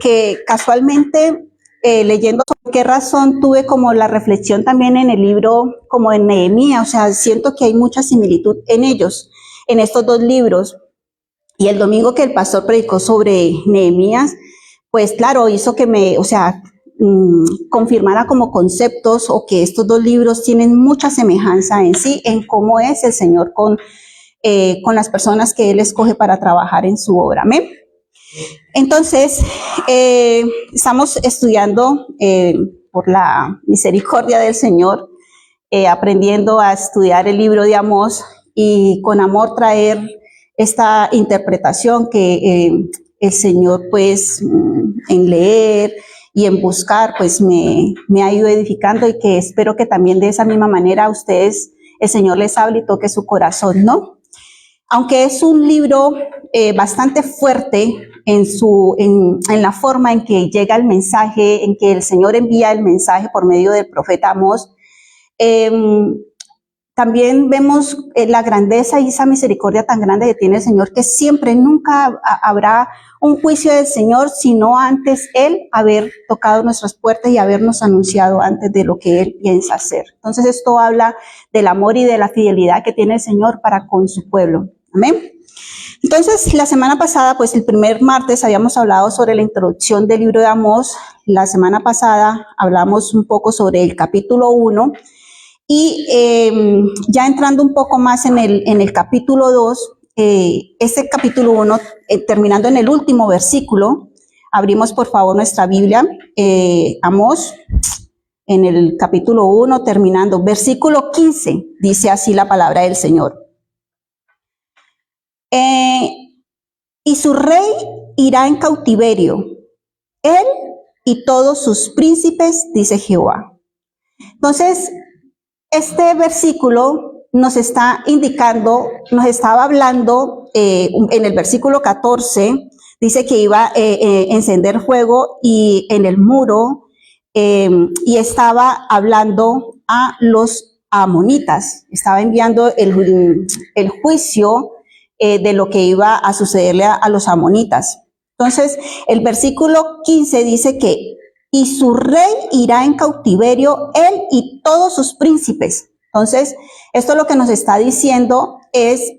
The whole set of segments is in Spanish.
que casualmente leyendo sobre qué razón tuve como la reflexión también en el libro como en Nehemías, o sea, siento que hay mucha similitud en ellos, en estos dos libros. Y el domingo que el pastor predicó sobre Nehemías, pues claro, hizo que me, o sea, confirmara como conceptos o que estos dos libros tienen mucha semejanza en sí, en cómo es el Señor con las personas que Él escoge para trabajar en su obra. ¿Amén? Entonces, estamos estudiando por la misericordia del Señor, aprendiendo a estudiar el libro de Amós y con amor traer esta interpretación que el Señor, pues, en leer y en buscar, pues, me ha ido edificando y que espero que también de esa misma manera a ustedes el Señor les hable y toque su corazón, ¿no? Aunque es un libro bastante fuerte en la forma en que llega el mensaje, en que el Señor envía el mensaje por medio del profeta Amós, también vemos la grandeza y esa misericordia tan grande que tiene el Señor, que siempre, nunca habrá un juicio del Señor, sino antes Él haber tocado nuestras puertas y habernos anunciado antes de lo que Él piensa hacer. Entonces esto habla del amor y de la fidelidad que tiene el Señor para con su pueblo. Amén. Entonces, la semana pasada, pues el primer martes habíamos hablado sobre la introducción del libro de Amós. La semana pasada hablamos un poco sobre el capítulo 1 y ya entrando un poco más en el capítulo 2, este capítulo 1, terminando en el último versículo, abrimos por favor nuestra Biblia, Amós, en el capítulo 1, terminando, versículo 15, dice así la palabra del Señor. Y su rey irá en cautiverio, él y todos sus príncipes, dice Jehová. Entonces, este versículo nos está indicando, nos estaba hablando, en el versículo 14, dice que iba a encender fuego y en el muro, y estaba hablando a los amonitas, estaba enviando el juicio de lo que iba a sucederle a los amonitas. Entonces, el versículo 15 dice que y su rey irá en cautiverio, él y todos sus príncipes. Entonces, esto lo que nos está diciendo es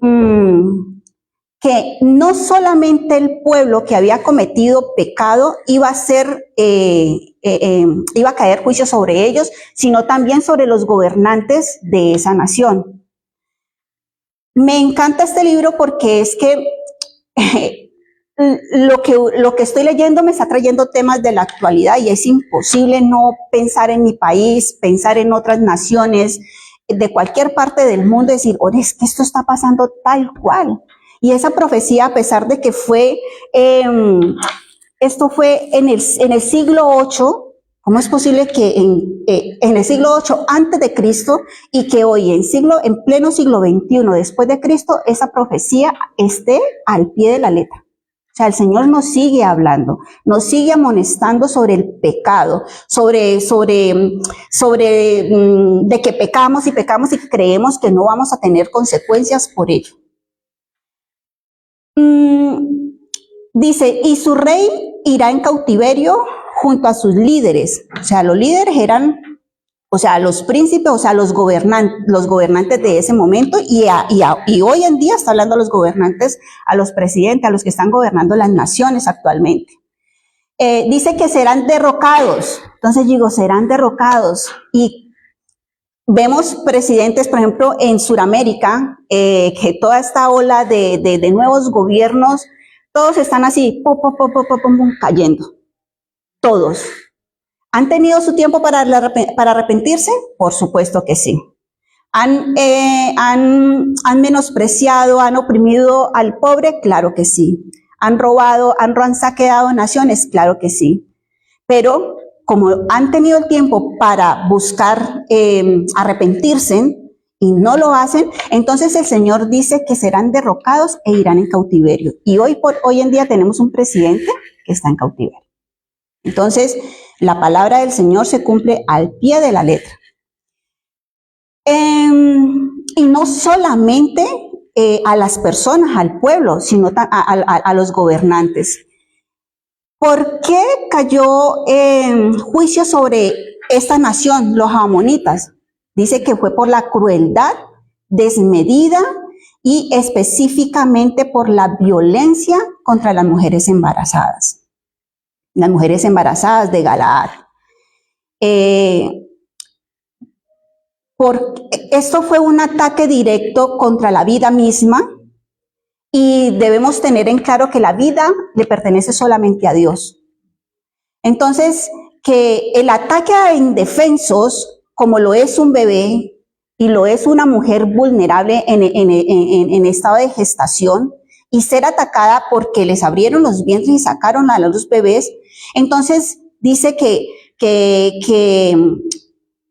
que no solamente el pueblo que había cometido pecado iba a ser, iba a caer juicio sobre ellos, sino también sobre los gobernantes de esa nación. Me encanta este libro porque es que lo que estoy leyendo me está trayendo temas de la actualidad y es imposible no pensar en mi país, pensar en otras naciones de cualquier parte del mundo, decir, oye, es que esto está pasando tal cual. Y esa profecía, a pesar de que fue, esto fue en el siglo VIII, ¿cómo es posible que en el siglo VIII antes de Cristo y que hoy en pleno siglo XXI después de Cristo, esa profecía esté al pie de la letra? O sea, el Señor nos sigue hablando, nos sigue amonestando sobre el pecado, sobre de que pecamos y que creemos que no vamos a tener consecuencias por ello. Dice, y su rey irá en cautiverio junto a sus líderes. O sea, los líderes eran, o sea, los príncipes, o sea, los gobernantes de ese momento, y hoy en día está hablando a los gobernantes, a los presidentes, a los que están gobernando las naciones actualmente. Dice que serán derrocados. Entonces digo, serán derrocados. Y vemos presidentes, por ejemplo, en Sudamérica, que toda esta ola de nuevos gobiernos, todos están así, cayendo. Todos. ¿Han tenido su tiempo para arrepentirse? Por supuesto que sí. ¿Han menospreciado, han oprimido al pobre? Claro que sí. ¿Han robado, han saqueado naciones? Claro que sí. Pero como han tenido el tiempo para buscar arrepentirse y no lo hacen, entonces el Señor dice que serán derrocados e irán en cautiverio. Y hoy en día tenemos un presidente que está en cautiverio. Entonces, la palabra del Señor se cumple al pie de la letra. Y no solamente a las personas, al pueblo, sino a los gobernantes. ¿Por qué cayó juicio sobre esta nación, los amonitas? Dice que fue por la crueldad desmedida y específicamente por la violencia contra las mujeres embarazadas de Galaad. Esto fue un ataque directo contra la vida misma y debemos tener en claro que la vida le pertenece solamente a Dios. Entonces, que el ataque a indefensos, como lo es un bebé y lo es una mujer vulnerable en estado de gestación, y ser atacada porque les abrieron los vientres y sacaron a los bebés, entonces dice que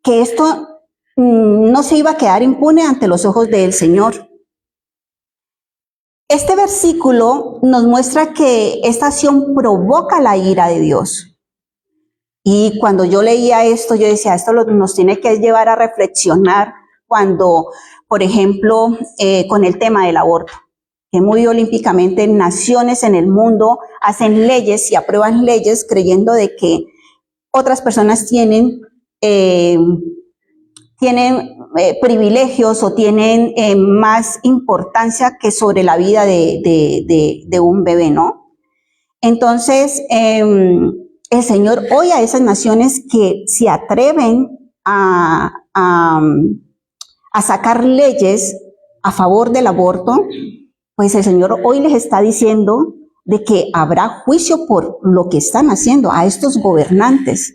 esto no se iba a quedar impune ante los ojos del Señor. Este versículo nos muestra que esta acción provoca la ira de Dios. Y cuando yo leía esto, yo decía, esto nos tiene que llevar a reflexionar cuando, por ejemplo, con el tema del aborto, que muy olímpicamente naciones en el mundo hacen leyes y aprueban leyes creyendo de que otras personas tienen privilegios o tienen más importancia que sobre la vida de un bebé, ¿no? Entonces, el Señor oye a esas naciones que se atreven a sacar leyes a favor del aborto, pues el Señor hoy les está diciendo de que habrá juicio por lo que están haciendo a estos gobernantes.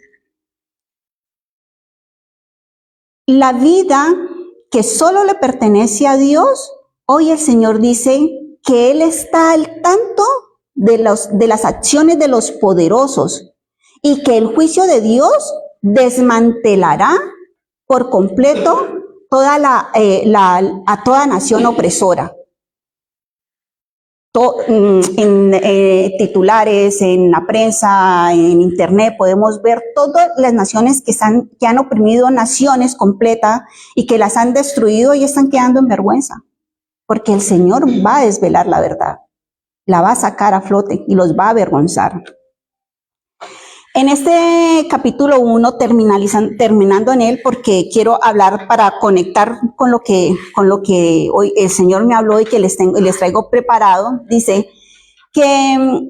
La vida que solo le pertenece a Dios, hoy el Señor dice que Él está al tanto de las acciones de los poderosos y que el juicio de Dios desmantelará por completo a toda nación opresora. En titulares, en la prensa, en internet, podemos ver todas las naciones que han oprimido naciones completas y que las han destruido y están quedando en vergüenza, porque el Señor va a desvelar la verdad, la va a sacar a flote y los va a avergonzar. En este capítulo 1, terminando en él, porque quiero hablar para conectar con lo que hoy el Señor me habló y que les traigo preparado, dice que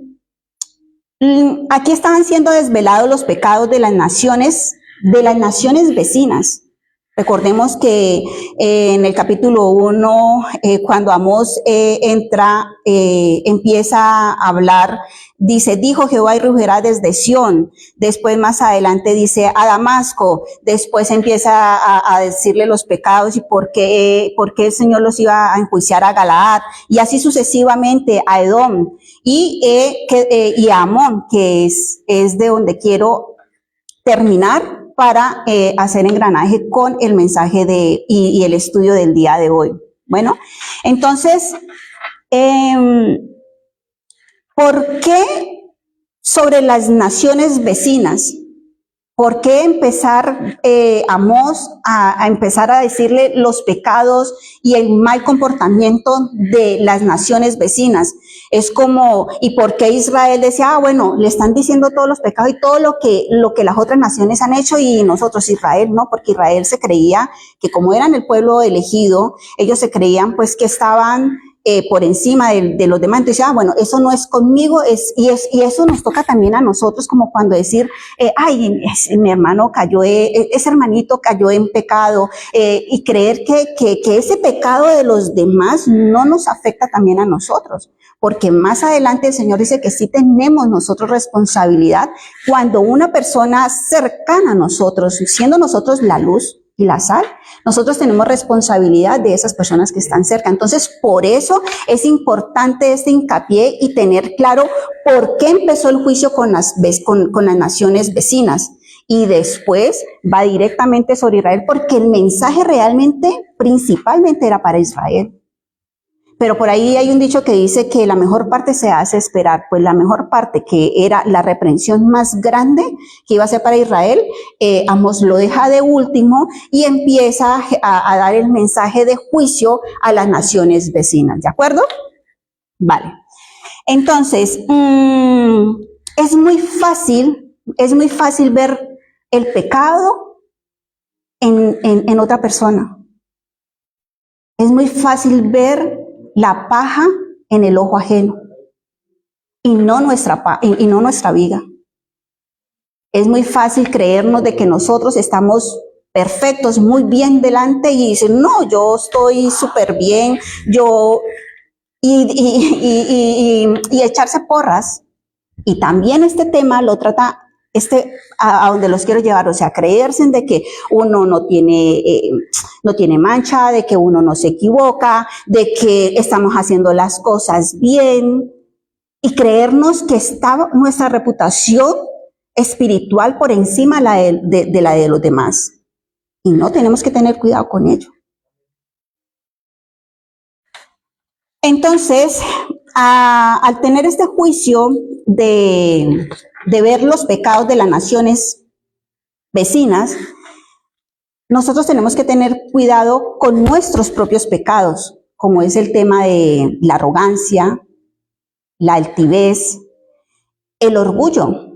aquí estaban siendo desvelados los pecados de las naciones vecinas. Recordemos que en el capítulo 1, cuando Amós empieza a hablar, dice, dijo Jehová y rugirá desde Sión. Después más adelante dice a Damasco. Después empieza a decirle los pecados y por qué el Señor los iba a enjuiciar a Galaad. Y así sucesivamente a Edom y a Amón, que es de donde quiero terminar para hacer engranaje con el mensaje y el estudio del día de hoy. Bueno, entonces, ¿por qué sobre las naciones vecinas? ¿Por qué empezar Amós a empezar a decirle los pecados y el mal comportamiento de las naciones vecinas? Es como, ¿y por qué Israel decía, bueno, le están diciendo todos los pecados y todo lo que las otras naciones han hecho y nosotros Israel no? Porque Israel se creía que como eran el pueblo elegido, ellos se creían pues que estaban por encima de los demás. Entonces, bueno, eso no es conmigo, y eso nos toca también a nosotros, como cuando decir, mi hermano cayó, ese hermanito cayó en pecado, y creer que ese pecado de los demás no nos afecta también a nosotros. Porque más adelante el Señor dice que sí tenemos nosotros responsabilidad cuando una persona cercana a nosotros, siendo nosotros la luz y la sal, nosotros tenemos responsabilidad de esas personas que están cerca. Entonces, por eso es importante este hincapié y tener claro por qué empezó el juicio con las naciones vecinas. Y después va directamente sobre Israel, porque el mensaje realmente, principalmente era para Israel. Pero por ahí hay un dicho que dice que la mejor parte se hace esperar. Pues la mejor parte, que era la reprensión más grande que iba a ser para Israel, Amós lo deja de último y empieza a dar el mensaje de juicio a las naciones vecinas. ¿De acuerdo? Vale. Entonces, es muy fácil ver el pecado en otra persona. Es muy fácil ver la paja en el ojo ajeno y no nuestra viga. Es muy fácil creernos de que nosotros estamos perfectos, muy bien delante y dicen, no, yo estoy súper bien, y echarse porras. Y también este tema lo trata a donde los quiero llevar, o sea, creerse de que uno no tiene mancha, de que uno no se equivoca, de que estamos haciendo las cosas bien y creernos que está nuestra reputación espiritual por encima de la de los demás. Y no, tenemos que tener cuidado con ello. Entonces, al tener este juicio de ver los pecados de las naciones vecinas, nosotros tenemos que tener cuidado con nuestros propios pecados, como es el tema de la arrogancia, la altivez, el orgullo,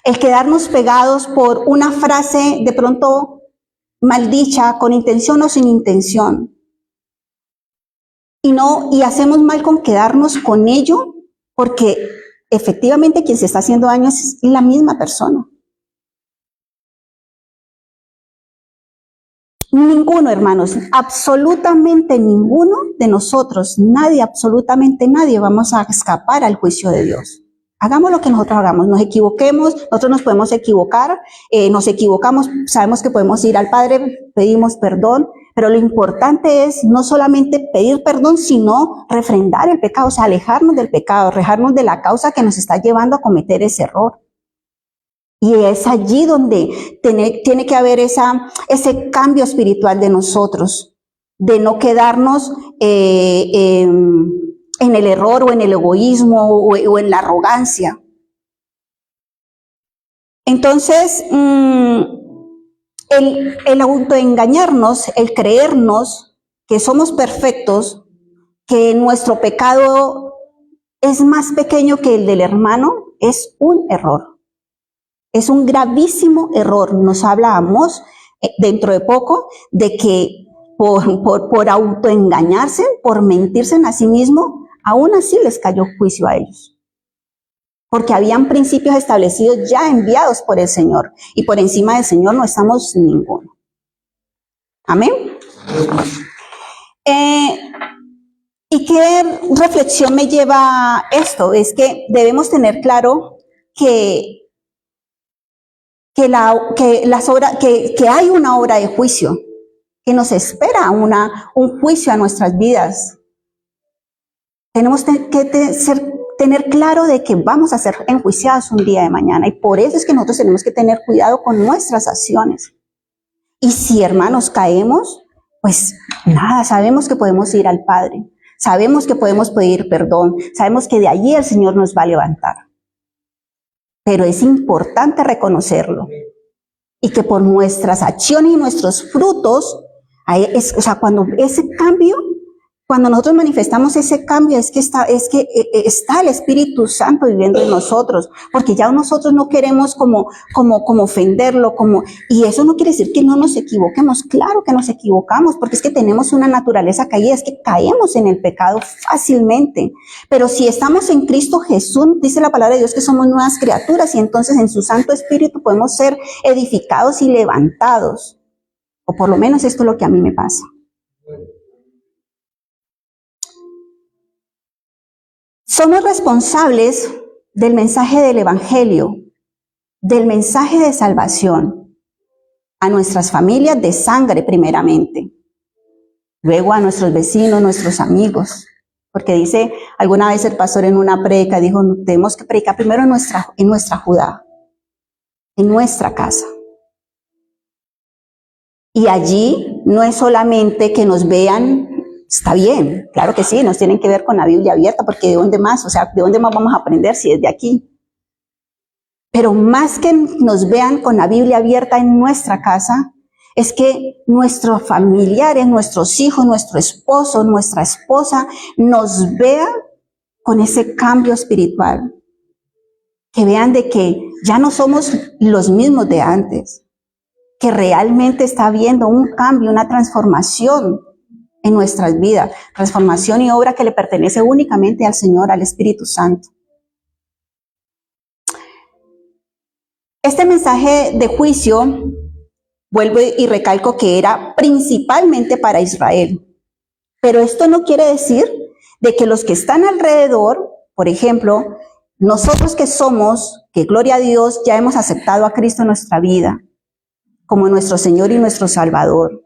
el quedarnos pegados por una frase de pronto maldicha, con intención o sin intención. Y hacemos mal con quedarnos con ello, porque efectivamente quien se está haciendo daño es la misma persona. Ninguno, hermanos, absolutamente ninguno de nosotros, nadie, absolutamente nadie, vamos a escapar al juicio de Dios. Hagamos lo que nosotros hagamos, nos equivoquemos, nosotros nos podemos equivocar, nos equivocamos, sabemos que podemos ir al Padre, pedimos perdón, pero lo importante es no solamente pedir perdón, sino refrendar el pecado, o sea, alejarnos del pecado, alejarnos de la causa que nos está llevando a cometer ese error. Y es allí donde tiene que haber ese cambio espiritual de nosotros, de no quedarnos en el error o en el egoísmo o en la arrogancia. Entonces, el autoengañarnos, el creernos que somos perfectos, que nuestro pecado es más pequeño que el del hermano, es un error. Es un gravísimo error. Nos habla Amós dentro de poco de que por autoengañarse, por mentirse a sí mismo, aún así les cayó juicio a ellos. Porque habían principios establecidos ya enviados por el Señor. Y por encima del Señor no estamos ninguno. Amén. ¿Y qué reflexión me lleva a esto? Es que debemos tener claro que hay una hora de juicio, que nos espera un juicio a nuestras vidas. Tenemos que tener claro de que vamos a ser enjuiciados un día de mañana, y por eso es que nosotros tenemos que tener cuidado con nuestras acciones. Y si, hermanos, caemos, pues nada, sabemos que podemos ir al Padre, sabemos que podemos pedir perdón, sabemos que de allí el Señor nos va a levantar. Pero es importante reconocerlo y que por nuestras acciones y nuestros frutos, o sea, cuando ese cambio, cuando nosotros manifestamos ese cambio, es que está el Espíritu Santo viviendo en nosotros, porque ya nosotros no queremos como ofenderlo, y eso no quiere decir que no nos equivoquemos. Claro que nos equivocamos, porque es que tenemos una naturaleza caída, es que caemos en el pecado fácilmente. Pero si estamos en Cristo Jesús, dice la palabra de Dios que somos nuevas criaturas, y entonces en su Santo Espíritu podemos ser edificados y levantados. O por lo menos esto es lo que a mí me pasa. Somos responsables del mensaje del Evangelio, del mensaje de salvación, a nuestras familias de sangre primeramente, luego a nuestros vecinos, nuestros amigos, porque dice, alguna vez el pastor en una predica dijo, tenemos que predicar primero en nuestra Judá, en nuestra casa. Y allí no es solamente que nos vean. Está bien, claro que sí, nos tienen que ver con la Biblia abierta, porque ¿de dónde más? O sea, ¿de dónde más vamos a aprender si es de aquí? Pero más que nos vean con la Biblia abierta en nuestra casa, es que nuestros familiares, nuestros hijos, nuestro esposo, nuestra esposa, nos vean con ese cambio espiritual. que vean de que ya no somos los mismos de antes, que realmente está habiendo un cambio, una transformación en nuestras vidas, transformación y obra que le pertenece únicamente al Señor, al Espíritu Santo. Este mensaje de juicio, vuelvo y recalco que era principalmente para Israel, pero esto no quiere decir de que los que están alrededor, por ejemplo, nosotros que somos, que gloria a Dios, ya hemos aceptado a Cristo en nuestra vida como nuestro Señor y nuestro Salvador.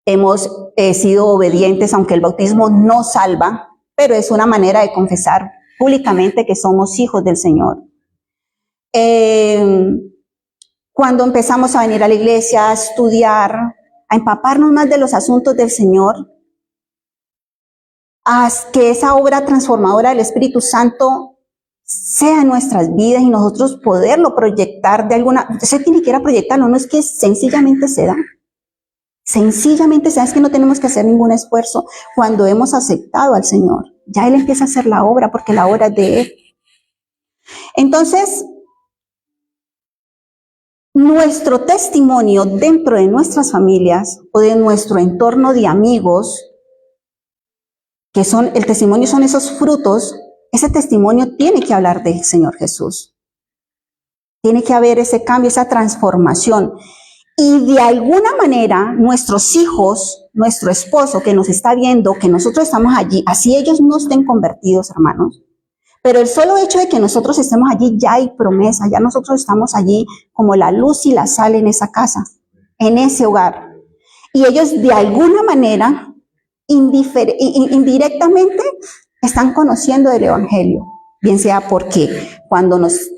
Hemos sido obedientes, aunque el bautismo no salva, pero es una manera de confesar públicamente que somos hijos del Señor. Cuando empezamos a venir a la iglesia, a estudiar, a empaparnos más de los asuntos del Señor, a que esa obra transformadora del Espíritu Santo sea en nuestras vidas y nosotros poderlo proyectar de alguna, usted tiene que ir a proyectarlo, no es que sencillamente se da. Sencillamente, sabes que no tenemos que hacer ningún esfuerzo cuando hemos aceptado al Señor. Ya Él empieza a hacer la obra porque la obra es de Él. Entonces, nuestro testimonio dentro de nuestras familias o de nuestro entorno de amigos, que son, el testimonio son esos frutos, ese testimonio tiene que hablar del Señor Jesús. Tiene que haber ese cambio, esa transformación. Y de alguna manera, nuestros hijos, nuestro esposo que nos está viendo, que nosotros estamos allí, así ellos no estén convertidos, hermanos, pero el solo hecho de que nosotros estemos allí, ya hay promesa, ya nosotros estamos allí como la luz y la sal en esa casa, en ese hogar. Y ellos de alguna manera, indirectamente, están conociendo del Evangelio, bien sea porque cuando nos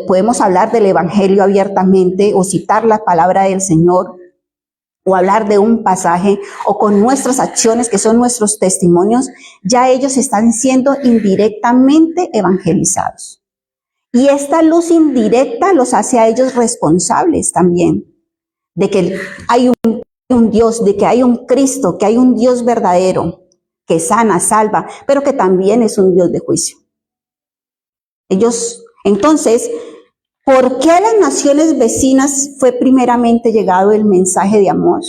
podemos hablar del Evangelio abiertamente o citar la palabra del Señor o hablar de un pasaje o con nuestras acciones que son nuestros testimonios, ya ellos están siendo indirectamente evangelizados. Y esta luz indirecta los hace a ellos responsables también de que hay un Dios, de que hay un Cristo, que hay un Dios verdadero que sana, salva, pero que también es un Dios de juicio. Entonces, ¿por qué a las naciones vecinas fue primeramente llegado el mensaje de amor?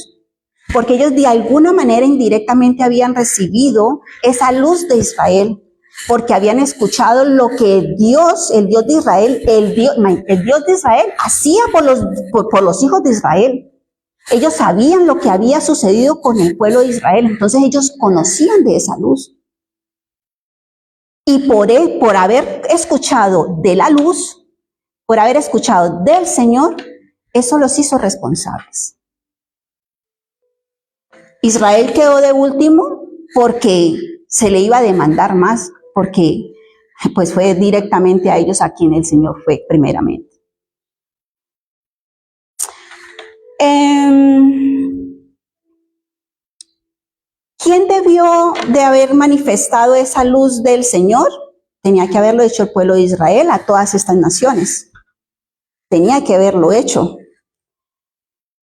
Porque ellos de alguna manera indirectamente habían recibido esa luz de Israel, porque habían escuchado lo que Dios, el Dios de Israel, el Dios de Israel hacía por los hijos de Israel. Ellos sabían lo que había sucedido con el pueblo de Israel, entonces ellos conocían de esa luz. Y por haber escuchado de la luz, por haber escuchado del Señor, eso los hizo responsables. Israel quedó de último porque se le iba a demandar más, porque pues fue directamente a ellos a quien el Señor fue primeramente. ¿Quién debió de haber manifestado esa luz del Señor? Tenía que haberlo hecho el pueblo de Israel a todas estas naciones. Tenía que haberlo hecho.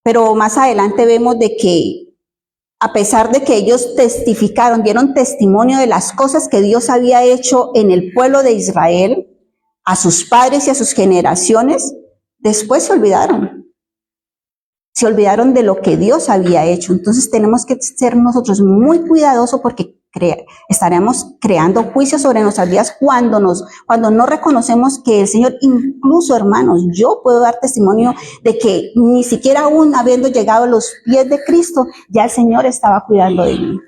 Pero más adelante vemos de que a pesar de que ellos testificaron, dieron testimonio de las cosas que Dios había hecho en el pueblo de Israel, a sus padres y a sus generaciones, después se olvidaron. Se olvidaron de lo que Dios había hecho. Entonces tenemos que ser nosotros muy cuidadosos porque estaremos creando juicios sobre nuestras vidas cuando no reconocemos que el Señor, incluso hermanos, yo puedo dar testimonio de que ni siquiera aún habiendo llegado a los pies de Cristo, ya el Señor estaba cuidando de mí.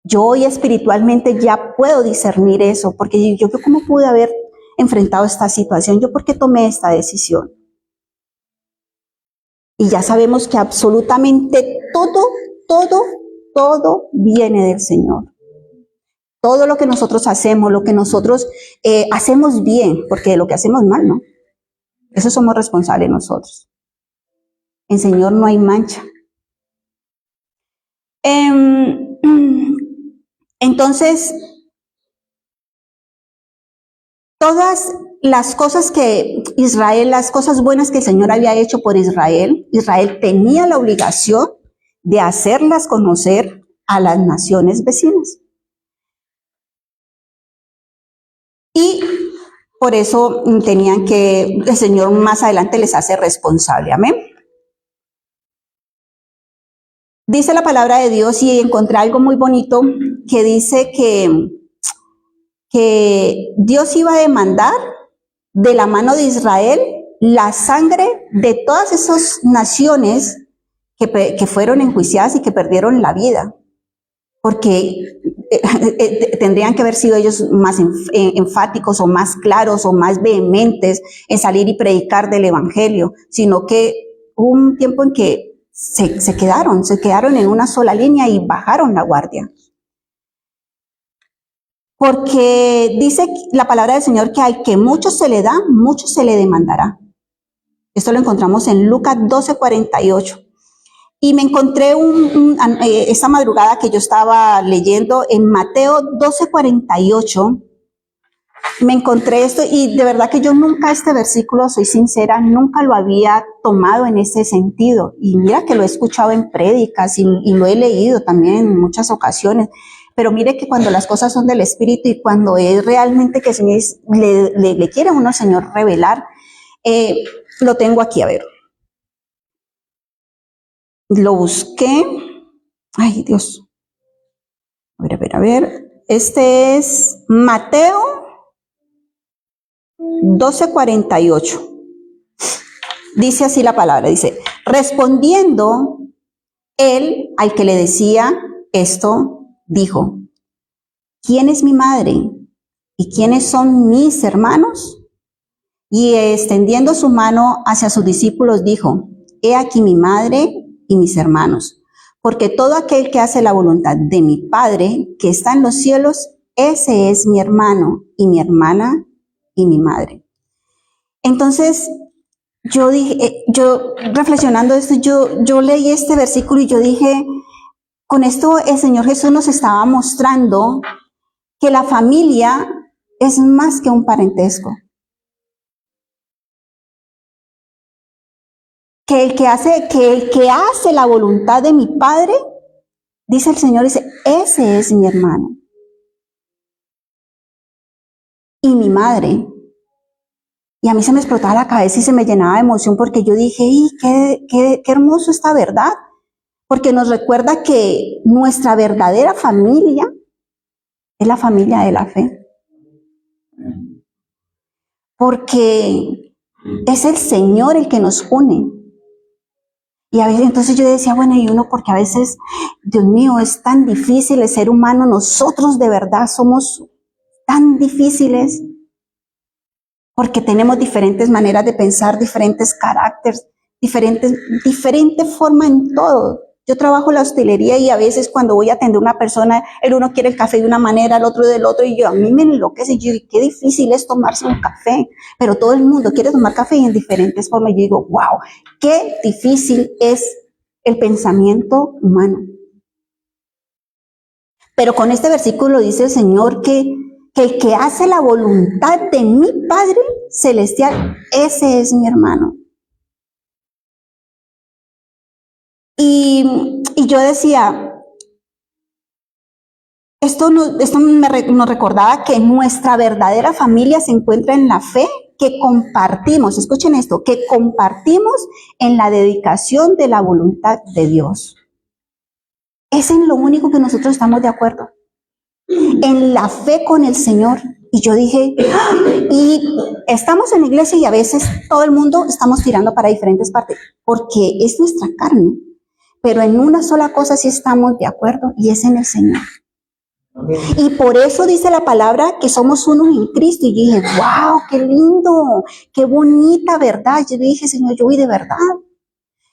Yo hoy espiritualmente ya puedo discernir eso, porque yo cómo pude haber enfrentado esta situación, yo por qué tomé esta decisión. Y ya sabemos que absolutamente todo viene del Señor. Todo lo que nosotros hacemos, lo que nosotros hacemos bien, porque lo que hacemos mal, ¿no? Eso somos responsables nosotros. En Señor no hay mancha. Entonces, todas las cosas que Israel, las cosas buenas que el Señor había hecho por Israel, Israel tenía la obligación de hacerlas conocer a las naciones vecinas. Y por eso tenían que, el Señor más adelante les hace responsable. Amén. Dice la palabra de Dios, y encontré algo muy bonito que dice que Dios iba a demandar de la mano de Israel la sangre de todas esas naciones que fueron enjuiciadas y que perdieron la vida, porque tendrían que haber sido ellos más enfáticos o más claros o más vehementes en salir y predicar del evangelio, sino que hubo un tiempo en que se quedaron en una sola línea y bajaron la guardia. Porque dice la palabra del Señor que al que mucho se le da, mucho se le demandará. Esto lo encontramos en Lucas 12:48. Y me encontré esta madrugada que yo estaba leyendo en Mateo 12:48. Me encontré esto y de verdad que yo nunca este versículo, soy sincera, nunca lo había tomado en ese sentido. Y mira que lo he escuchado en prédicas y lo he leído también en muchas ocasiones. Pero mire que cuando las cosas son del Espíritu y cuando es realmente que el Señor le quiere a uno, Señor, revelar, lo tengo aquí, a ver. Lo busqué. Ay, Dios. A ver. Este es Mateo 12:48. Dice así la palabra, dice, respondiendo él al que le decía esto, dijo, ¿quién es mi madre? ¿Y quiénes son mis hermanos? Y extendiendo su mano hacia sus discípulos, dijo, he aquí mi madre y mis hermanos, porque todo aquel que hace la voluntad de mi Padre que está en los cielos, ese es mi hermano y mi hermana y mi madre. Entonces, yo dije, yo reflexionando esto, yo leí este versículo y yo dije, con esto el Señor Jesús nos estaba mostrando que la familia es más que un parentesco. Que el que hace la voluntad de mi Padre, dice el Señor, dice, ese es mi hermano y mi madre. Y a mí se me explotaba la cabeza y se me llenaba de emoción porque yo dije, ¡y qué hermoso esta verdad! Porque nos recuerda que nuestra verdadera familia es la familia de la fe. Porque es el Señor el que nos une. Y a veces entonces yo decía, bueno, y uno, porque a veces, Dios mío, es tan difícil el ser humano, nosotros de verdad somos tan difíciles, porque tenemos diferentes maneras de pensar, diferentes caracteres, diferente forma en todo. Yo trabajo en la hostelería y a veces cuando voy a atender a una persona, el uno quiere el café de una manera, el otro del otro, y a mí me enloquece. Yo digo, qué difícil es tomarse un café, pero todo el mundo quiere tomar café y en diferentes formas. Yo digo, wow, qué difícil es el pensamiento humano. Pero con este versículo dice el Señor que el que hace la voluntad de mi Padre Celestial, ese es mi hermano. Y yo decía, esto nos recordaba que nuestra verdadera familia se encuentra en la fe que compartimos, escuchen esto, que compartimos en la dedicación de la voluntad de Dios. Es en lo único que nosotros estamos de acuerdo, en la fe con el Señor. Y yo dije, y estamos en la iglesia y a veces todo el mundo estamos tirando para diferentes partes, porque es nuestra carne. Pero en una sola cosa sí estamos de acuerdo y es en el Señor. Y por eso dice la palabra que somos uno en Cristo. Y yo dije, wow, qué lindo, qué bonita verdad. Yo dije, Señor, yo voy de verdad.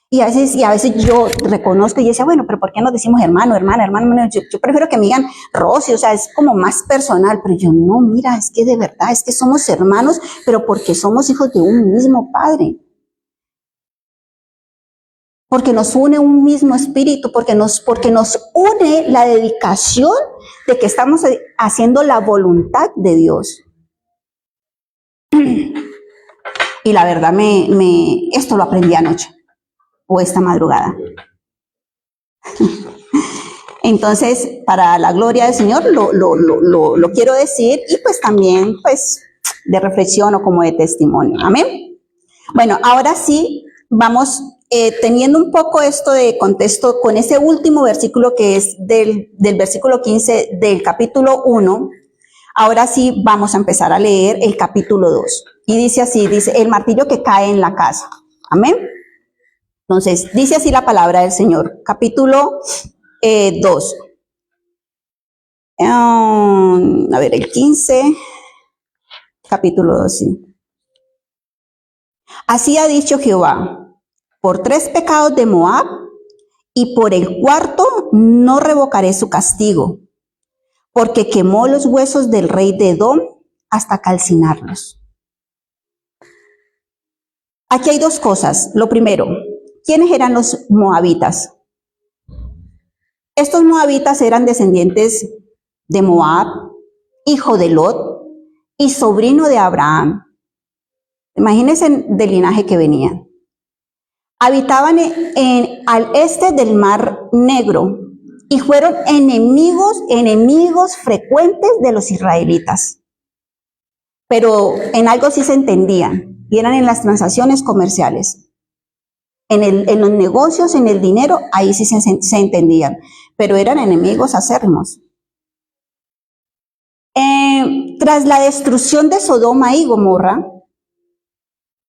Y a veces yo reconozco y decía, bueno, pero ¿por qué nos decimos hermano, hermana, hermano? Yo prefiero que me digan Rosy, o sea, es como más personal. Pero yo no, mira, es que de verdad, es que somos hermanos, pero porque somos hijos de un mismo Padre. Porque nos une un mismo espíritu, porque nos une la dedicación de que estamos haciendo la voluntad de Dios. Y la verdad, esto lo aprendí anoche, o esta madrugada. Entonces, para la gloria del Señor lo quiero decir y pues también pues de reflexión o como de testimonio. Amén. Bueno, ahora sí vamos teniendo un poco esto de contexto con ese último versículo que es del versículo 15 del capítulo 1. Ahora sí vamos a empezar a leer el capítulo 2. Y dice así, dice, el martillo que cae en la casa. Amén. Entonces, dice así la palabra del Señor. Capítulo 2. A ver, el 15. Capítulo 2, sí. Así ha dicho Jehová, por 3 pecados de Moab, y por el 4 no revocaré su castigo, porque quemó los huesos del rey de Edom hasta calcinarlos. Aquí hay 2 cosas. Lo primero, ¿quiénes eran los moabitas? Estos moabitas eran descendientes de Moab, hijo de Lot y sobrino de Abraham. Imagínense del linaje que venían. Habitaban al este del Mar Negro y fueron enemigos frecuentes de los israelitas. Pero en algo sí se entendían, y eran en las transacciones comerciales. En los negocios, en el dinero, ahí sí se entendían, pero eran enemigos acérrimos. Tras la destrucción de Sodoma y Gomorra,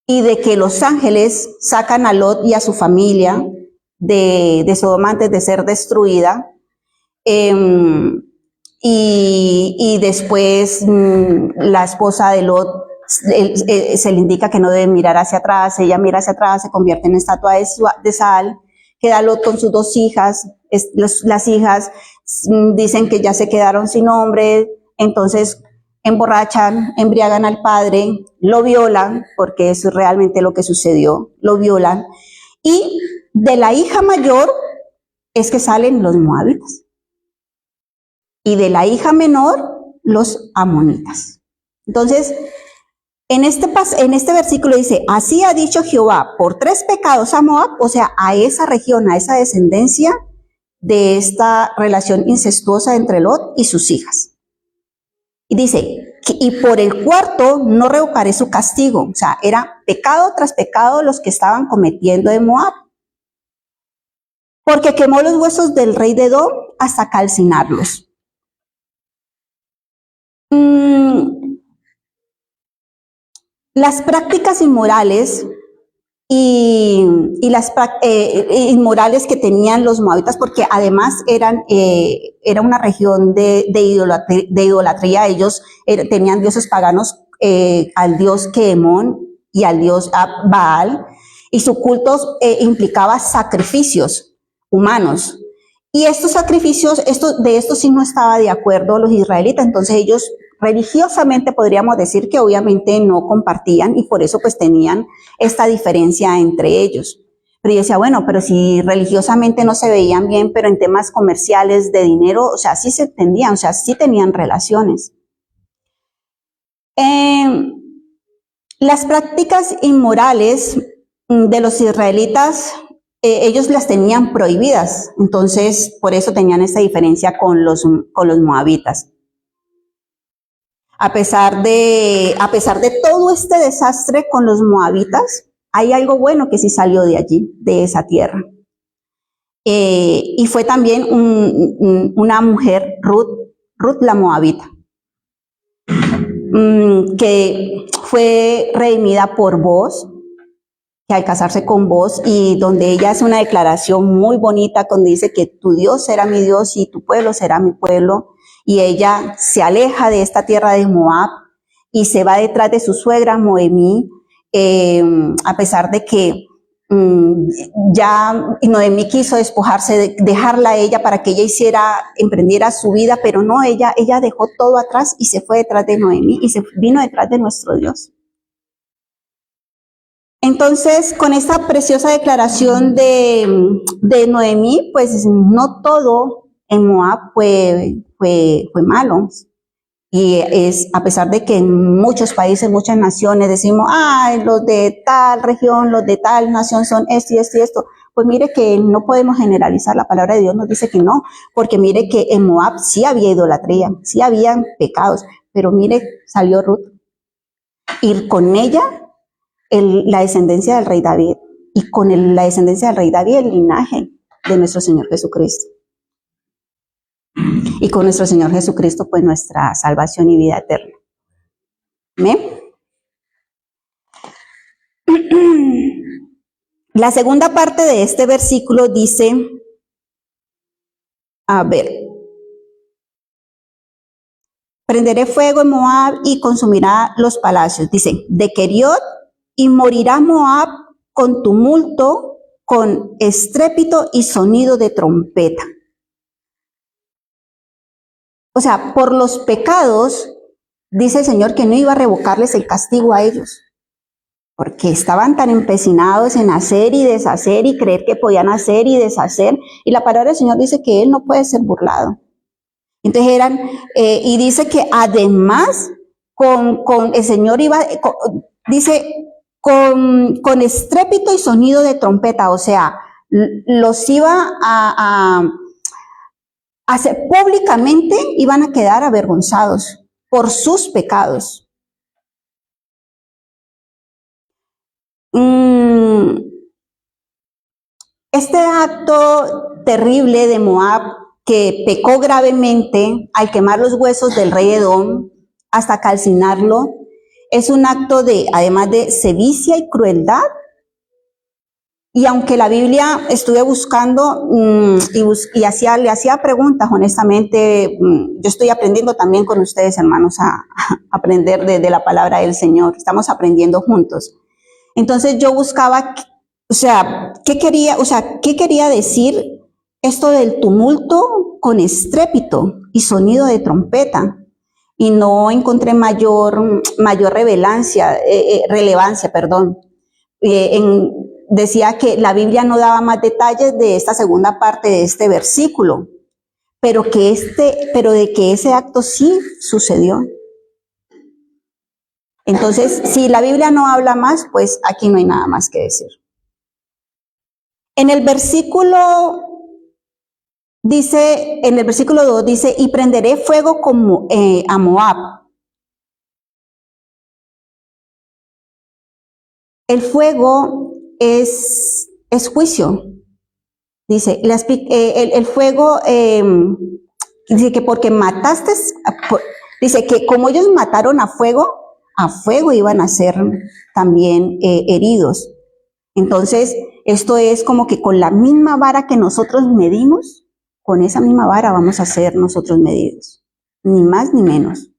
y de que los ángeles sacan a Lot y a su familia de Sodoma antes de ser destruida, y después la esposa de Lot se le indica que no debe mirar hacia atrás, ella mira hacia atrás, se convierte en estatua de sal, queda Lot con sus 2 hijas, las hijas dicen que ya se quedaron sin hombre, entonces emborrachan, embriagan al padre, lo violan, porque eso es realmente lo que sucedió, lo violan, y de la hija mayor es que salen los moabitas, y de la hija menor, los amonitas. Entonces, en este versículo dice, así ha dicho Jehová, por 3 pecados a Moab, o sea, a esa región, a esa descendencia de esta relación incestuosa entre Lot y sus hijas. Y dice, y por el 4 no revocaré su castigo. O sea, era pecado tras pecado los que estaban cometiendo en Moab. Porque quemó los huesos del rey de Edom hasta calcinarlos. Las prácticas inmorales y las inmorales que tenían los moabitas, porque además era una región de idolatría. Ellos tenían dioses paganos, al dios Kemón y al dios Baal, y su culto implicaba sacrificios humanos. Y estos sacrificios, de estos sí no estaba de acuerdo los israelitas, entonces ellos religiosamente podríamos decir que obviamente no compartían y por eso pues tenían esta diferencia entre ellos. Pero yo decía, bueno, pero si religiosamente no se veían bien, pero en temas comerciales de dinero, o sea, sí se entendían, o sea, sí tenían relaciones. Las prácticas inmorales de los israelitas, ellos las tenían prohibidas, entonces por eso tenían esta diferencia con los moabitas. A pesar de todo este desastre con los moabitas, hay algo bueno que sí salió de allí, de esa tierra. Y fue también una mujer, Ruth la moabita, que fue redimida por Booz, que al casarse con Booz, y donde ella hace una declaración muy bonita, donde dice que tu Dios será mi Dios y tu pueblo será mi pueblo. Y ella se aleja de esta tierra de Moab y se va detrás de su suegra Noemí, a pesar de que ya Noemí quiso despojarse, dejarla a ella para que ella emprendiera su vida, pero no, ella dejó todo atrás y se fue detrás de Noemí y se vino detrás de nuestro Dios. Entonces, con esta preciosa declaración de Noemí, pues no todo en Moab fue malo. Y es a pesar de que en muchos países, muchas naciones decimos, los de tal región, los de tal nación son esto y esto y esto. Pues mire que no podemos generalizar, la palabra de Dios nos dice que no, porque mire que en Moab sí había idolatría, sí habían pecados, pero mire, salió Ruth, y con ella la descendencia del rey David, y con la descendencia del rey David el linaje de nuestro Señor Jesucristo. Y con nuestro Señor Jesucristo, pues nuestra salvación y vida eterna. ¿Amén? La segunda parte de este versículo dice, a ver, prenderé fuego en Moab y consumirá los palacios. Dice, de Keriot, y morirá Moab con tumulto, con estrépito y sonido de trompeta. O sea, por los pecados, dice el Señor que no iba a revocarles el castigo a ellos, porque estaban tan empecinados en hacer y deshacer y creer que podían hacer y deshacer. Y la palabra del Señor dice que Él no puede ser burlado. Entonces y dice que además con el Señor iba, dice, con estrépito y sonido de trompeta, o sea, los iba a hacer públicamente, iban a quedar avergonzados por sus pecados. Este acto terrible de Moab, que pecó gravemente al quemar los huesos del rey Edom hasta calcinarlo, es un acto de, además de sevicia y crueldad. Y aunque la Biblia estuve buscando y le hacía preguntas, honestamente, yo estoy aprendiendo también con ustedes, hermanos, a aprender de la palabra del Señor. Estamos aprendiendo juntos. Entonces yo buscaba, ¿qué quería decir esto del tumulto con estrépito y sonido de trompeta? Y no encontré mayor relevancia. Decía que la Biblia no daba más detalles de esta segunda parte de este versículo, pero de que ese acto sí sucedió. Entonces, si la Biblia no habla más, pues aquí no hay nada más que decir. En el versículo 2 dice, y prenderé fuego a Moab. El fuego es juicio. Dice, el fuego, dice que porque mataste, dice que como ellos mataron a fuego iban a ser también heridos. Entonces, esto es como que con la misma vara que nosotros medimos, con esa misma vara vamos a ser nosotros medidos, ni más ni menos.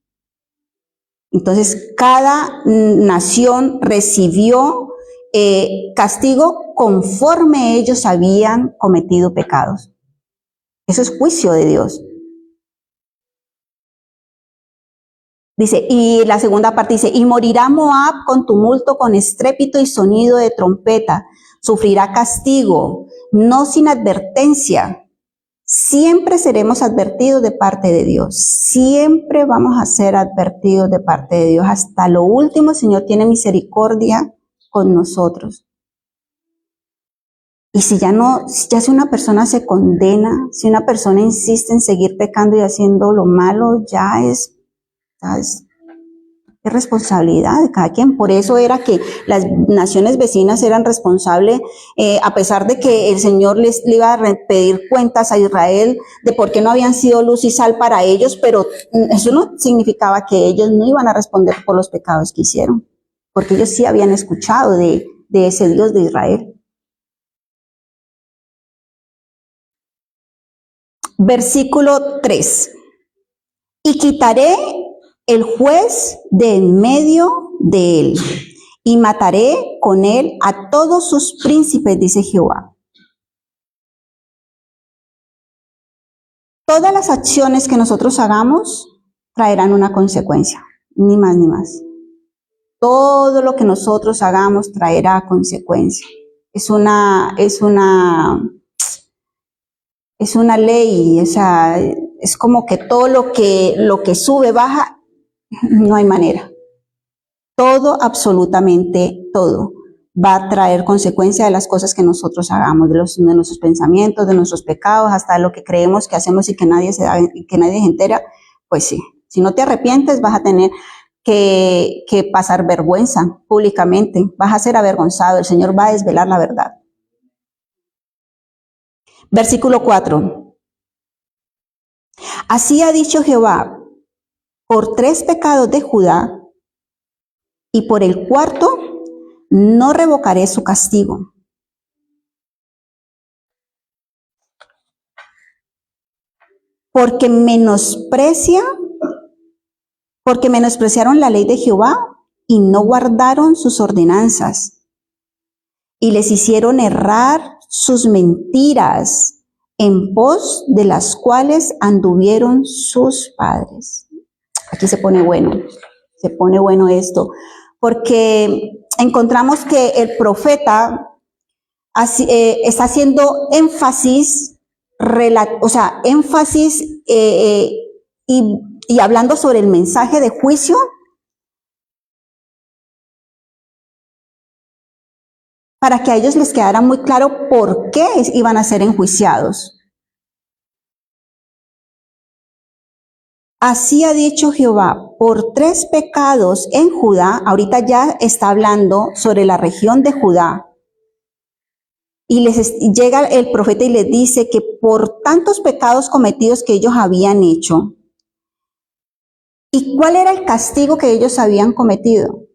Entonces, cada nación recibió castigo conforme ellos habían cometido pecados. Eso es juicio de Dios. Dice, y la segunda parte dice, y morirá Moab con tumulto, con estrépito y sonido de trompeta. Sufrirá castigo, no sin advertencia. Siempre seremos advertidos de parte de Dios. Siempre vamos a ser advertidos de parte de Dios. Hasta lo último, el Señor tiene misericordia con nosotros. Y si si una persona se condena, si una persona insiste en seguir pecando y haciendo lo malo, ya es responsabilidad de cada quien. Por eso era que las naciones vecinas eran responsables, a pesar de que el Señor le iba a pedir cuentas a Israel de por qué no habían sido luz y sal para ellos, pero eso no significaba que ellos no iban a responder por los pecados que hicieron, porque ellos sí habían escuchado de ese Dios de Israel. Versículo 3. Y quitaré el juez de en medio de él, y mataré con él a todos sus príncipes, dice Jehová. Todas las acciones que nosotros hagamos traerán una consecuencia, ni más ni más. Todo lo que nosotros hagamos traerá consecuencia. Es una ley, o sea, es como que todo lo que sube, baja, no hay manera. Todo, absolutamente todo. va a traer consecuencia de las cosas que nosotros hagamos, de nuestros pensamientos, de nuestros pecados, hasta lo que creemos que hacemos y que nadie se entera. Pues sí, si no te arrepientes vas a tener que pasar vergüenza públicamente, vas a ser avergonzado, el Señor va a desvelar la verdad. Versículo 4. Así ha dicho Jehová, por 3 pecados de Judá y por el 4 no revocaré su castigo. Porque menospreciaron la ley de Jehová y no guardaron sus ordenanzas, y les hicieron errar sus mentiras, en pos de las cuales anduvieron sus padres. Aquí se pone bueno ésto, porque encontramos que el profeta está haciendo énfasis, y hablando sobre el mensaje de juicio, para que a ellos les quedara muy claro por qué iban a ser enjuiciados. Así ha dicho Jehová, por 3 pecados en Judá, ahorita ya está hablando sobre la región de Judá, y llega el profeta y les dice que por tantos pecados cometidos que ellos habían hecho, ¿y cuál era el castigo que ellos habían cometido?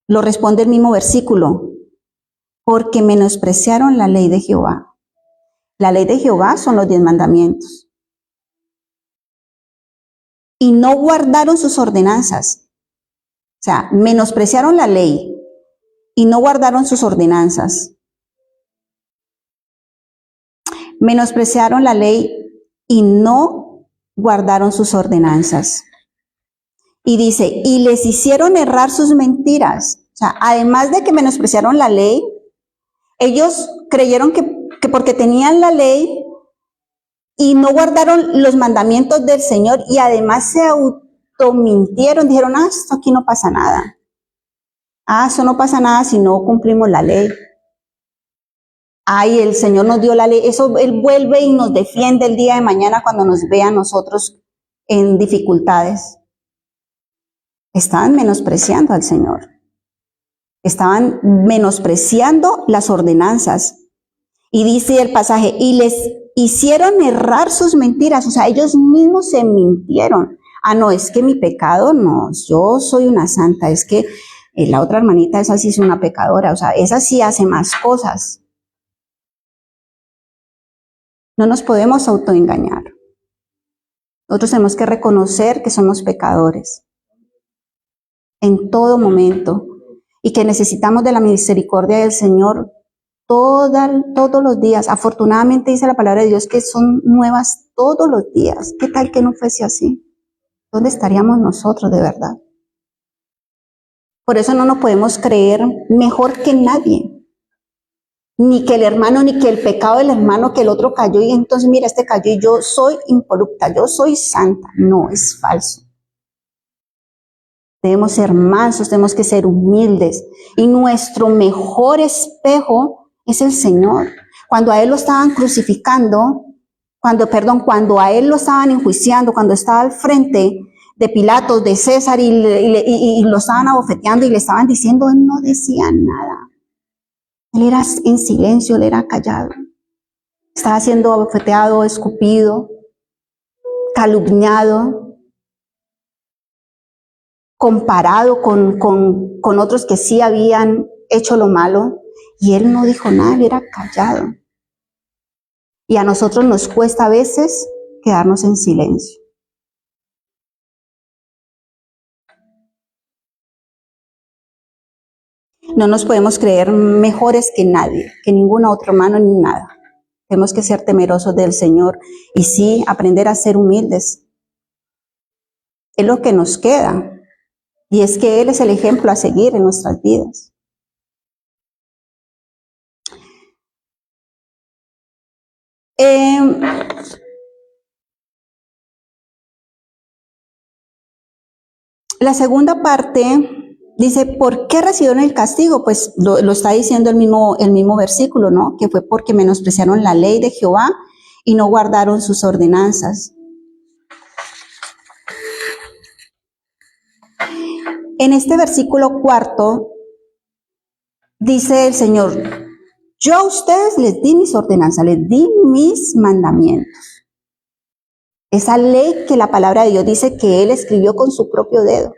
Lo responde el mismo versículo, porque menospreciaron la ley de Jehová. La ley de Jehová son los 10 mandamientos. Y no guardaron sus ordenanzas. O sea, menospreciaron la ley y no guardaron sus ordenanzas. Menospreciaron la ley y no guardaron sus ordenanzas. Y dice, y les hicieron errar sus mentiras. O sea, además de que menospreciaron la ley, ellos creyeron que porque tenían la ley y no guardaron los mandamientos del Señor, y además se automintieron, dijeron, esto aquí no pasa nada. Eso no pasa nada si no cumplimos la ley. El Señor nos dio la ley. Eso Él vuelve y nos defiende el día de mañana cuando nos vea a nosotros en dificultades. Estaban menospreciando al Señor. Estaban menospreciando las ordenanzas. Y dice el pasaje, y les hicieron errar sus mentiras. O sea, ellos mismos se mintieron. No, es que mi pecado no, yo soy una santa. Es que la otra hermanita, esa sí es una pecadora. O sea, esa sí hace más cosas. No nos podemos autoengañar. Nosotros tenemos que reconocer que somos pecadores en todo momento y que necesitamos de la misericordia del Señor todos los días. Afortunadamente dice la palabra de Dios que son nuevas todos los días. ¿Qué tal que no fuese así? ¿Dónde estaríamos nosotros de verdad? Por eso no nos podemos creer mejor que nadie. Ni que el hermano, ni que el pecado del hermano, que el otro cayó y entonces mira, este cayó y yo soy impoluta, yo soy santa. No, es falso. Debemos ser mansos, tenemos que ser humildes. Y nuestro mejor espejo es el Señor. Cuando a Él lo estaban crucificando, cuando a Él lo estaban enjuiciando, cuando estaba al frente de Pilatos, de César, y lo estaban abofeteando y le estaban diciendo, Él no decía nada. Él era en silencio, Él era callado. Estaba siendo abofeteado, escupido, calumniado, comparado con otros que sí habían hecho lo malo, y Él no dijo nada, Él era callado. Y a nosotros nos cuesta a veces quedarnos en silencio. No nos podemos creer mejores que nadie, que ningún otro hermano ni nada. Tenemos que ser temerosos del Señor y sí aprender a ser humildes. Es lo que nos queda. Y es que Él es el ejemplo a seguir en nuestras vidas. La segunda parte dice, ¿por qué recibieron el castigo? Pues lo está diciendo el mismo versículo, ¿no? Que fue porque menospreciaron la ley de Jehová y no guardaron sus ordenanzas. En este versículo 4 dice el Señor, yo a ustedes les di mis ordenanzas, les di mis mandamientos. Esa ley que la palabra de Dios dice que Él escribió con su propio dedo.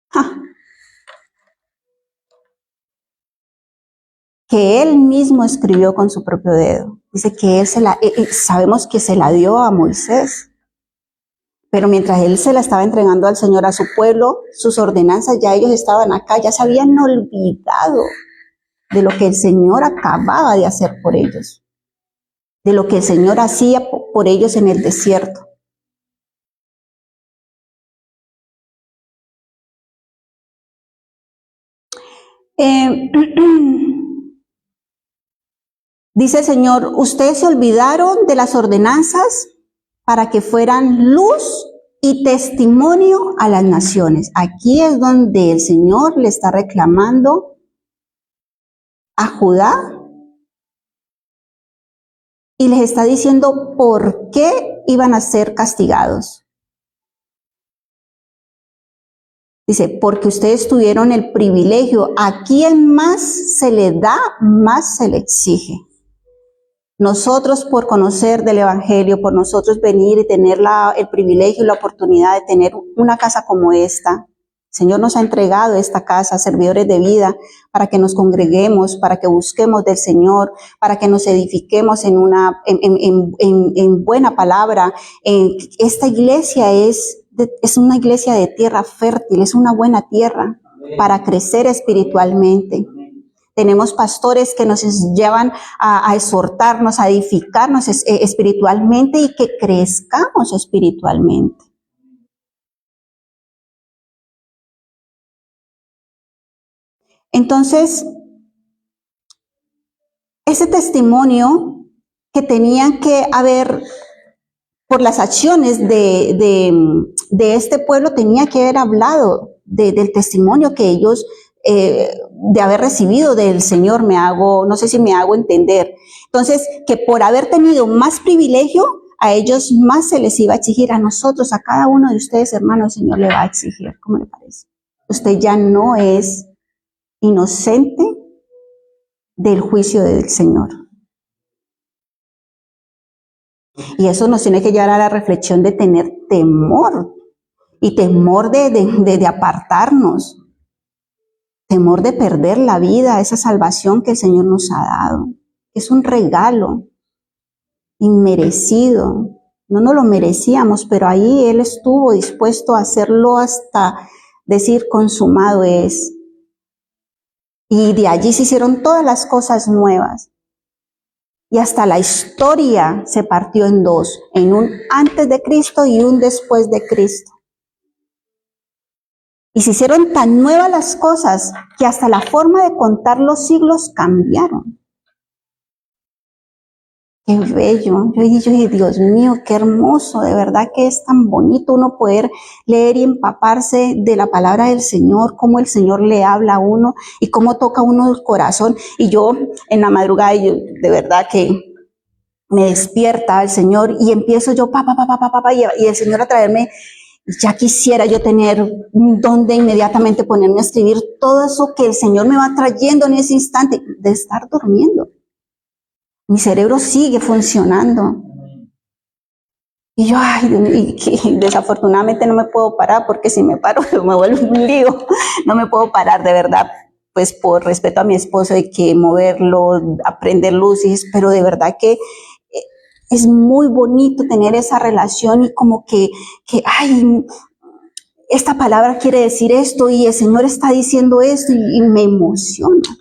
¡Ja! Que Él mismo escribió con su propio dedo. Dice que sabemos que se la dio a Moisés. Pero mientras Él se la estaba entregando al Señor, a su pueblo, sus ordenanzas, ya ellos estaban acá, ya se habían olvidado de lo que el Señor acababa de hacer por ellos, de lo que el Señor hacía por ellos en el desierto. Dice el Señor, ustedes se olvidaron de las ordenanzas para que fueran luz y testimonio a las naciones. Aquí es donde el Señor le está reclamando a Judá y les está diciendo por qué iban a ser castigados. Dice, porque ustedes tuvieron el privilegio, a quien más se le da, más se le exige. Nosotros por conocer del Evangelio, por nosotros venir y tener el privilegio y la oportunidad de tener una casa como esta, el Señor nos ha entregado esta casa, servidores de vida, para que nos congreguemos, para que busquemos del Señor, para que nos edifiquemos en buena palabra. Esta iglesia es una iglesia de tierra fértil, es una buena tierra para crecer espiritualmente. Tenemos pastores que nos llevan a exhortarnos, a edificarnos espiritualmente y que crezcamos espiritualmente. Entonces, ese testimonio que tenía que haber por las acciones de este pueblo, tenía que haber hablado del testimonio que ellos de haber recibido del Señor, no sé si me hago entender. Entonces, que por haber tenido más privilegio, a ellos más se les iba a exigir. A nosotros, a cada uno de ustedes, hermanos, el Señor le va a exigir. ¿Cómo le parece? Usted ya no es inocente del juicio del Señor. Y eso nos tiene que llevar a la reflexión de tener temor, y temor de apartarnos, temor de perder la vida, esa salvación que el Señor nos ha dado. Es un regalo inmerecido, no nos lo merecíamos, pero ahí Él estuvo dispuesto a hacerlo hasta decir consumado es. Y de allí se hicieron todas las cosas nuevas. Y hasta la historia se partió en dos, en un antes de Cristo y un después de Cristo. Y se hicieron tan nuevas las cosas que hasta la forma de contar los siglos cambiaron. Qué bello. Yo dije, Dios mío, qué hermoso. De verdad que es tan bonito uno poder leer y empaparse de la palabra del Señor, cómo el Señor le habla a uno y cómo toca a uno el corazón. Y yo en la madrugada, de verdad que me despierta el Señor y empiezo yo, y el Señor a traerme, ya quisiera yo tener donde inmediatamente ponerme a escribir todo eso que el Señor me va trayendo en ese instante de estar durmiendo. Mi cerebro sigue funcionando. Y yo, desafortunadamente no me puedo parar, porque si me paro me vuelvo un lío. No me puedo parar, de verdad, pues por respeto a mi esposo hay que moverlo, aprender luces, pero de verdad que es muy bonito tener esa relación y como que esta palabra quiere decir esto y el Señor está diciendo esto y me emociona.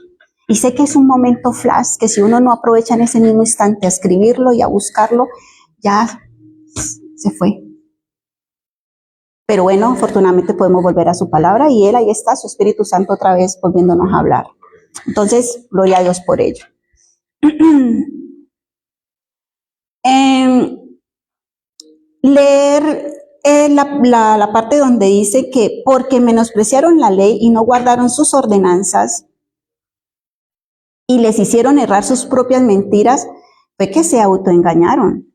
Y sé que es un momento flash, que si uno no aprovecha en ese mismo instante a escribirlo y a buscarlo, ya se fue. Pero bueno, afortunadamente podemos volver a su palabra y Él ahí está, su Espíritu Santo otra vez volviéndonos a hablar. Entonces, gloria a Dios por ello. Leer la parte donde dice que porque menospreciaron la ley y no guardaron sus ordenanzas y les hicieron errar sus propias mentiras, fue que se autoengañaron.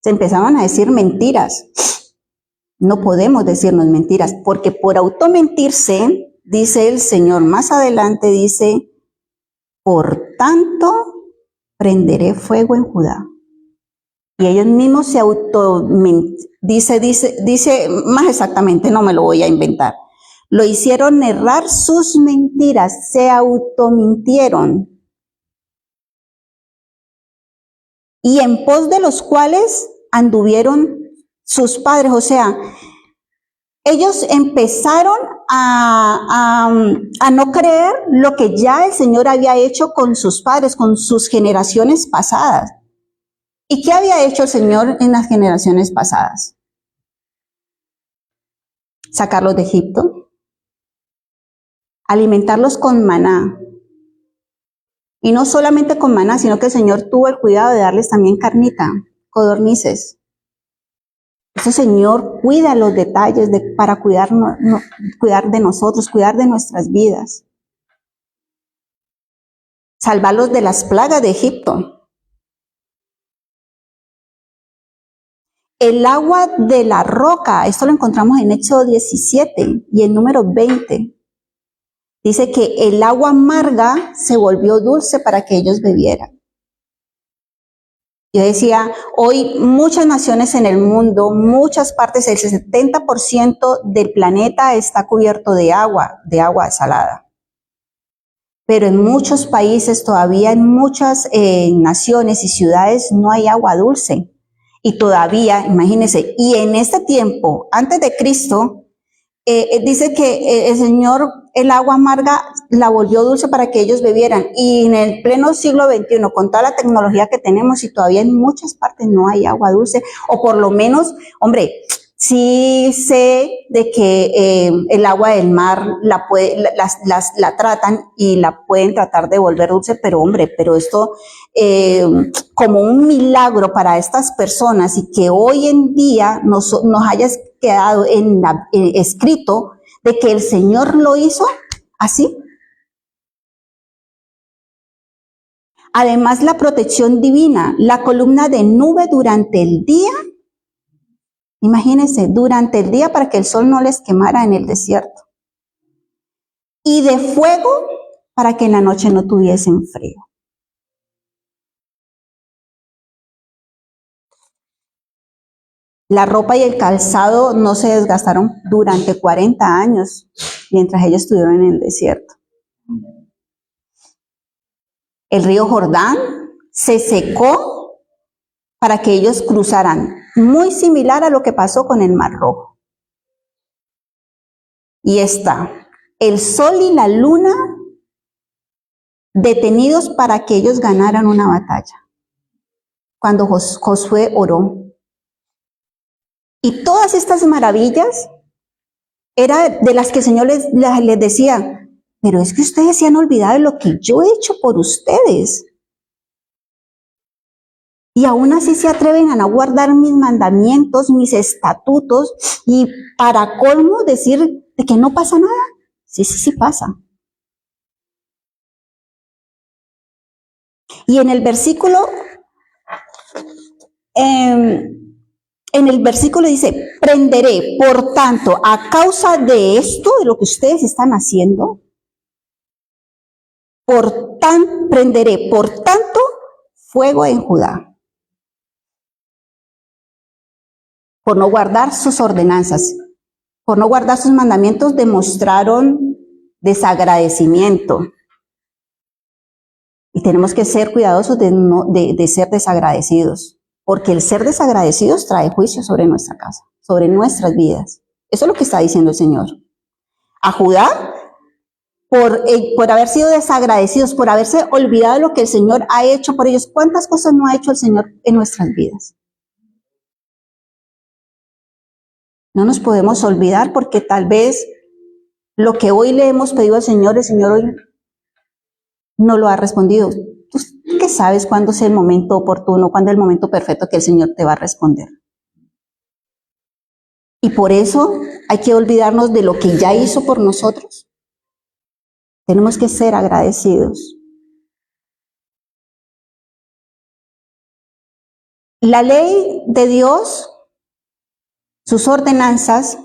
Se empezaban a decir mentiras. No podemos decirnos mentiras, porque por automentirse, dice el Señor más adelante, dice, por tanto, prenderé fuego en Judá. Y ellos mismos se dice más exactamente, no me lo voy a inventar. Lo hicieron errar sus mentiras, se automintieron. Y en pos de los cuales anduvieron sus padres, o sea, ellos empezaron a no creer lo que ya el Señor había hecho con sus padres, con sus generaciones pasadas. ¿Y qué había hecho el Señor en las generaciones pasadas? Sacarlos de Egipto, alimentarlos con maná. Y no solamente con maná, sino que el Señor tuvo el cuidado de darles también carnita, codornices. Ese Señor cuida los detalles para cuidar de nosotros, cuidar de nuestras vidas. Salvarlos de las plagas de Egipto. El agua de la roca, esto lo encontramos en Éxodo 17 y en número 20. Dice que el agua amarga se volvió dulce para que ellos bebieran. Yo decía, hoy muchas naciones en el mundo, muchas partes, el 70% del planeta está cubierto de agua salada. Pero en muchos países, todavía en muchas naciones y ciudades no hay agua dulce. Y todavía, imagínense, y en este tiempo, antes de Cristo, dice que el Señor el agua amarga la volvió dulce para que ellos bebieran. Y en el pleno siglo XXI, con toda la tecnología que tenemos, y todavía en muchas partes no hay agua dulce, o por lo menos, hombre, sí sé de que el agua del mar la tratan y la pueden tratar de volver dulce, pero hombre, pero esto como un milagro para estas personas, y que hoy en día nos haya quedado escrito de que el Señor lo hizo así. Además, la protección divina, la columna de nube durante el día. Imagínense, durante el día para que el sol no les quemara en el desierto. Y de fuego para que en la noche no tuviesen frío. La ropa y el calzado no se desgastaron durante 40 años mientras ellos estuvieron en el desierto. El río Jordán se secó para que ellos cruzaran, muy similar a lo que pasó con el Mar Rojo. Y está el sol y la luna detenidos para que ellos ganaran una batalla. Cuando Josué oró. Y todas estas maravillas era de las que el Señor les decía, pero es que ustedes se han olvidado de lo que yo he hecho por ustedes. Y aún así se atreven a no guardar mis mandamientos, mis estatutos, y para colmo decir de que no pasa nada. Sí pasa. Y en el versículo, dice, prenderé, por tanto, a causa de esto, de lo que ustedes están haciendo, prenderé, por tanto, fuego en Judá. Por no guardar sus ordenanzas, por no guardar sus mandamientos, demostraron desagradecimiento. Y tenemos que ser cuidadosos de ser desagradecidos, porque el ser desagradecidos trae juicio sobre nuestra casa, sobre nuestras vidas. Eso es lo que está diciendo el Señor. A Judá, por haber sido desagradecidos, por haberse olvidado de lo que el Señor ha hecho por ellos. ¿Cuántas cosas no ha hecho el Señor en nuestras vidas? No nos podemos olvidar, porque tal vez lo que hoy le hemos pedido al Señor, el Señor hoy no lo ha respondido. ¿Tú qué sabes cuándo es el momento oportuno, cuándo es el momento perfecto que el Señor te va a responder? Y por eso hay que olvidarnos de lo que ya hizo por nosotros. Tenemos que ser agradecidos. La ley de Dios, sus ordenanzas,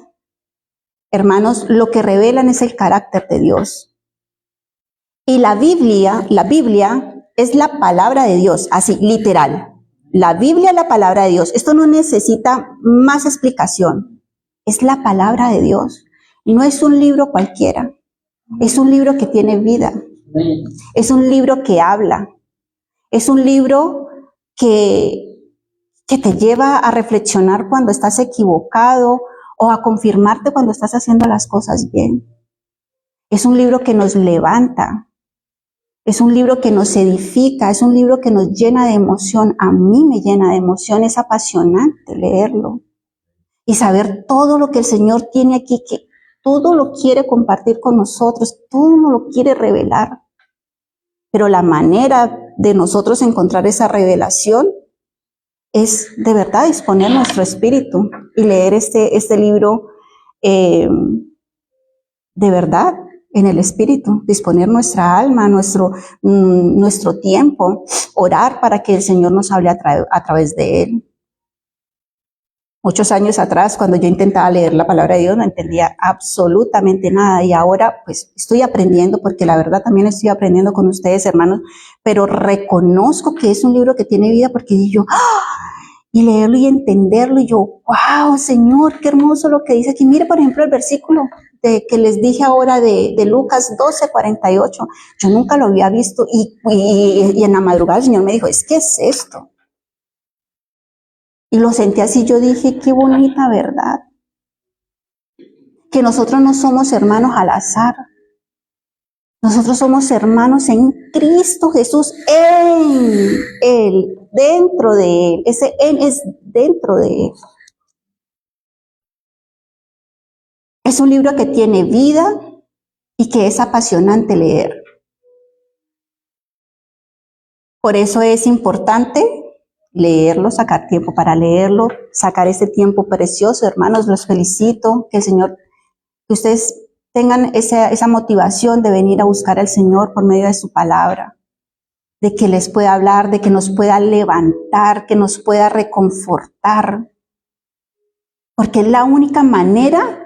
hermanos, lo que revelan es el carácter de Dios. Y la Biblia es la palabra de Dios, así, literal. La Biblia es la palabra de Dios. Esto no necesita más explicación. Es la palabra de Dios. Y no es un libro cualquiera. Es un libro que tiene vida. Es un libro que habla. Es un libro que te lleva a reflexionar cuando estás equivocado o a confirmarte cuando estás haciendo las cosas bien. Es un libro que nos levanta. Es un libro que nos edifica, es un libro que nos llena de emoción. A mí me llena de emoción, es apasionante leerlo. Y saber todo lo que el Señor tiene aquí, que todo lo quiere compartir con nosotros, todo nos lo quiere revelar. Pero la manera de nosotros encontrar esa revelación es de verdad disponer nuestro espíritu y leer este libro de verdad en el espíritu, disponer nuestra alma, nuestro tiempo, orar para que el Señor nos hable a través de él. Muchos años atrás, cuando yo intentaba leer la palabra de Dios, no entendía absolutamente nada y ahora pues estoy aprendiendo, porque la verdad también estoy aprendiendo con ustedes, hermanos, pero reconozco que es un libro que tiene vida porque yo, y leerlo y entenderlo, y yo, wow, Señor, qué hermoso lo que dice aquí. Mire, por ejemplo, el versículo que les dije ahora de Lucas 12:48. Yo nunca lo había visto y en la madrugada el Señor me dijo, ¿qué es esto? Y lo sentí así, yo dije, qué bonita verdad. Que nosotros no somos hermanos al azar. Nosotros somos hermanos en Cristo Jesús, en Él, dentro de Él. Ese Él es dentro de Él. Es un libro que tiene vida y que es apasionante leer. Por eso es importante leerlo, sacar tiempo para leerlo, sacar ese tiempo precioso. Hermanos, los felicito, que el Señor, que ustedes tengan esa motivación de venir a buscar al Señor por medio de su palabra, de que les pueda hablar, de que nos pueda levantar, que nos pueda reconfortar, porque es la única manera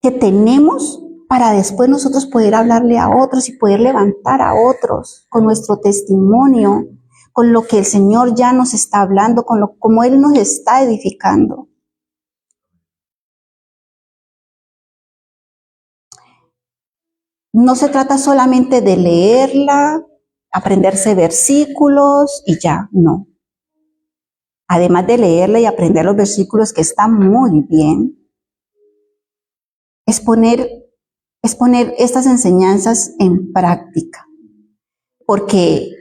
que tenemos para después nosotros poder hablarle a otros y poder levantar a otros con nuestro testimonio, con lo que el Señor ya nos está hablando, como Él nos está edificando. No se trata solamente de leerla, aprenderse versículos y ya, no. Además de leerla y aprender los versículos, que está muy bien, es poner estas enseñanzas en práctica. Porque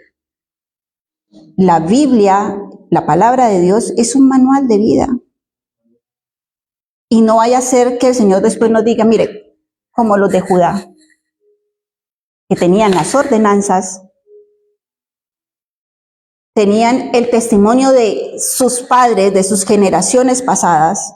la Biblia, la palabra de Dios, es un manual de vida. Y no vaya a ser que el Señor después nos diga, mire, como los de Judá, que tenían las ordenanzas, tenían el testimonio de sus padres, de sus generaciones pasadas,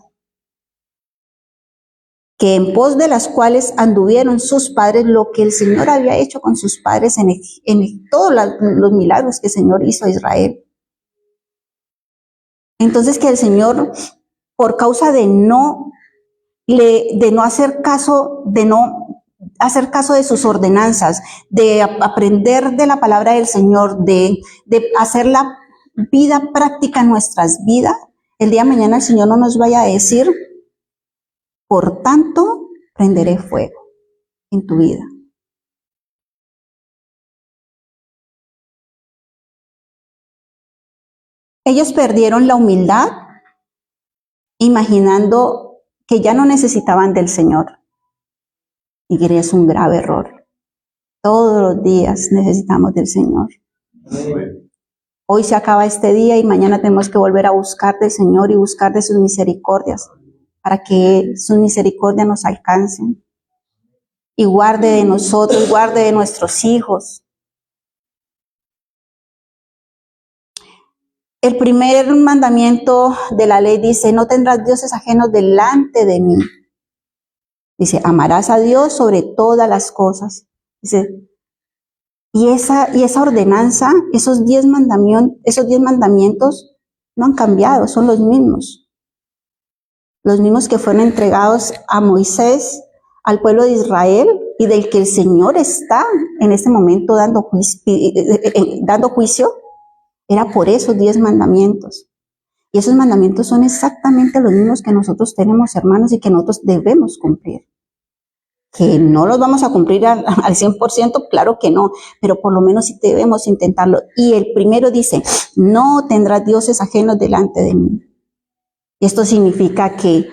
que en pos de las cuales anduvieron sus padres, lo que el Señor había hecho con sus padres en todos los milagros que el Señor hizo a Israel. Entonces que el Señor, por causa de no hacer caso, de no hacer caso de sus ordenanzas, de aprender de la palabra del Señor, de hacer la vida práctica en nuestras vidas, el día de mañana el Señor no nos vaya a decir, por tanto, prenderé fuego en tu vida. Ellos perdieron la humildad imaginando que ya no necesitaban del Señor. Y es un grave error. Todos los días necesitamos del Señor. Hoy se acaba este día y mañana tenemos que volver a buscar del Señor y buscar de sus misericordias para que sus misericordias nos alcancen y guarde de nosotros, guarde de nuestros hijos. El primer mandamiento de la ley dice, no tendrás dioses ajenos delante de mí. Dice, amarás a Dios sobre todas las cosas. Dice, y esa ordenanza, esos 10 mandamientos no han cambiado, son los mismos que fueron entregados a Moisés, al pueblo de Israel, y del que el Señor está en este momento dando juicio, era por esos 10 mandamientos. Y esos mandamientos son exactamente los mismos que nosotros tenemos, hermanos, y que nosotros debemos cumplir. Que no los vamos a cumplir al 100%, claro que no, pero por lo menos sí debemos intentarlo. Y el primero dice, no tendrás dioses ajenos delante de mí. Y esto significa que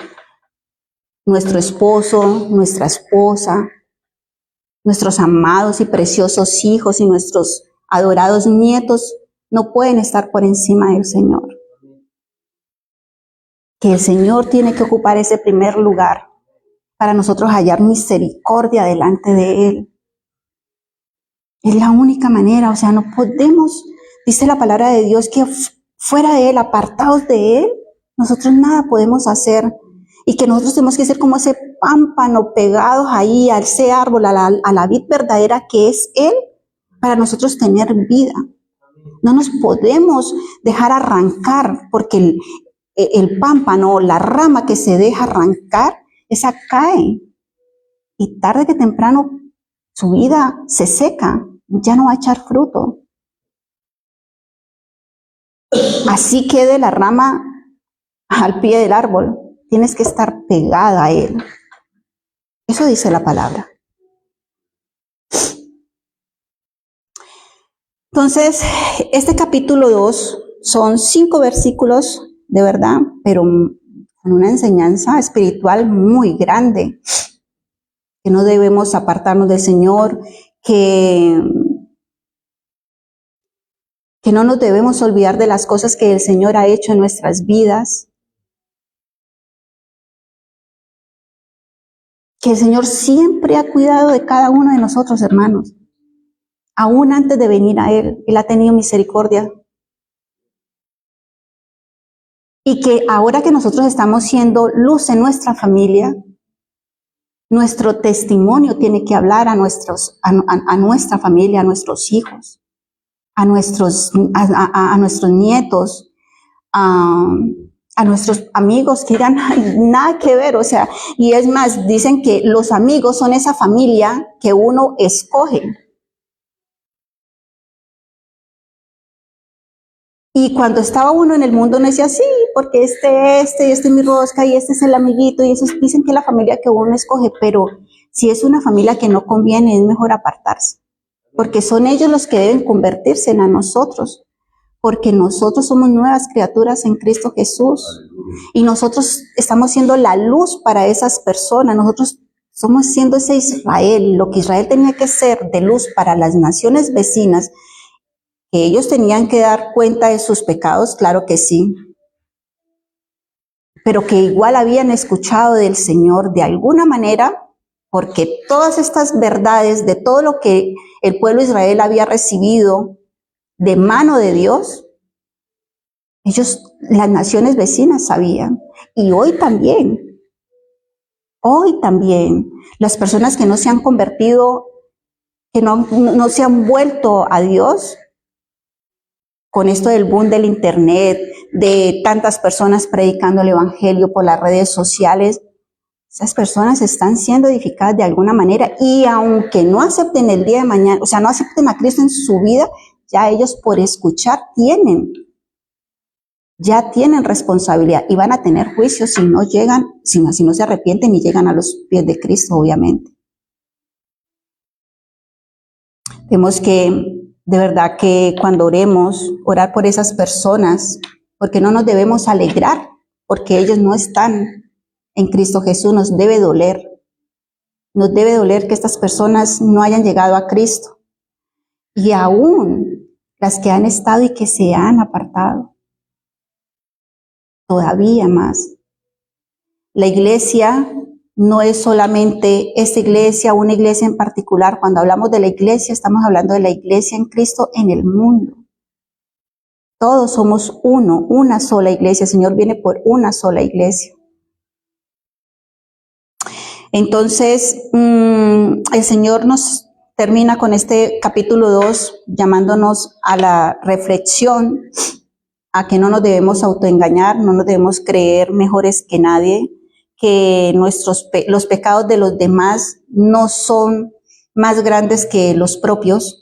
nuestro esposo, nuestra esposa, nuestros amados y preciosos hijos y nuestros adorados nietos no pueden estar por encima del Señor. Que el Señor tiene que ocupar ese primer lugar para nosotros hallar misericordia delante de Él. Es la única manera, o sea, no podemos, dice la palabra de Dios, que fuera de Él, apartados de Él, nosotros nada podemos hacer. Y que nosotros tenemos que ser como ese pámpano pegados ahí a ese árbol, a la vid verdadera que es Él, para nosotros tener vida. No nos podemos dejar arrancar, porque el pámpano, la rama que se deja arrancar, esa cae. Y tarde que temprano su vida se seca, ya no va a echar fruto. Así quede la rama al pie del árbol. Tienes que estar pegada a Él. Eso dice la palabra. Entonces, este capítulo 2 son 5 versículos, de verdad, pero con una enseñanza espiritual muy grande. Que no debemos apartarnos del Señor, que no nos debemos olvidar de las cosas que el Señor ha hecho en nuestras vidas. Que el Señor siempre ha cuidado de cada uno de nosotros, hermanos. Aún antes de venir a Él, Él ha tenido misericordia. Y que ahora que nosotros estamos siendo luz en nuestra familia, nuestro testimonio tiene que hablar a nuestra familia, a nuestros hijos, a nuestros nietos, a nuestros amigos que dirán, nada que ver, o sea, y es más, dicen que los amigos son esa familia que uno escoge. Y cuando estaba uno en el mundo no decía, sí, porque este es mi rosca, y este es el amiguito, y esos dicen que es la familia que uno escoge, pero si es una familia que no conviene, es mejor apartarse, porque son ellos los que deben convertirse en a nosotros, porque nosotros somos nuevas criaturas en Cristo Jesús, y nosotros estamos siendo la luz para esas personas, nosotros somos siendo ese Israel, lo que Israel tenía que ser de luz para las naciones vecinas, que ellos tenían que dar cuenta de sus pecados, claro que sí, pero que igual habían escuchado del Señor de alguna manera, porque todas estas verdades de todo lo que el pueblo de Israel había recibido de mano de Dios, ellos, las naciones vecinas sabían, y hoy también, las personas que no se han convertido, que no se han vuelto a Dios, con esto del boom del internet, de tantas personas predicando el evangelio por las redes sociales, esas personas están siendo edificadas de alguna manera, y aunque no acepten el día de mañana, o sea, no acepten a Cristo en su vida, ya ellos por escuchar ya tienen responsabilidad y van a tener juicio si no se arrepienten y llegan a los pies de Cristo, obviamente. Tenemos que, de verdad, que cuando oremos, orar por esas personas, porque no nos debemos alegrar, porque ellos no están en Cristo Jesús. Nos debe doler que estas personas no hayan llegado a Cristo. Y aún las que han estado y que se han apartado, todavía más. La iglesia no es solamente esta iglesia, una iglesia en particular. Cuando hablamos de la iglesia, estamos hablando de la iglesia en Cristo en el mundo. Todos somos uno, una sola iglesia. El Señor viene por una sola iglesia. Entonces, el Señor nos termina con este capítulo 2, llamándonos a la reflexión, a que no nos debemos autoengañar, no nos debemos creer mejores que nadie, que los pecados de los demás no son más grandes que los propios,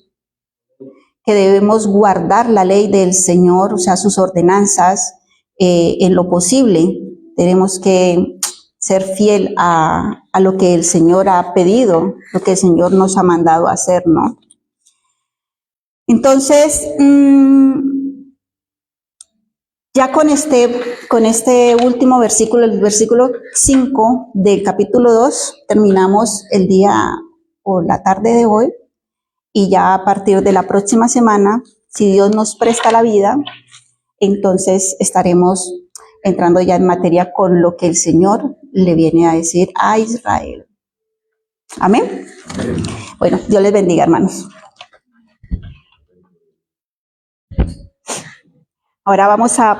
que debemos guardar la ley del Señor, o sea, sus ordenanzas, en lo posible. Tenemos que ser fiel a lo que el Señor ha pedido, lo que el Señor nos ha mandado a hacer, ¿no? Entonces, ya con este último versículo, el versículo 5 del capítulo 2, terminamos el día o la tarde de hoy, y ya a partir de la próxima semana, si Dios nos presta la vida, entonces estaremos entrando ya en materia con lo que el Señor le viene a decir a Israel. Amén. Bueno, Dios les bendiga, hermanos. Ahora vamos a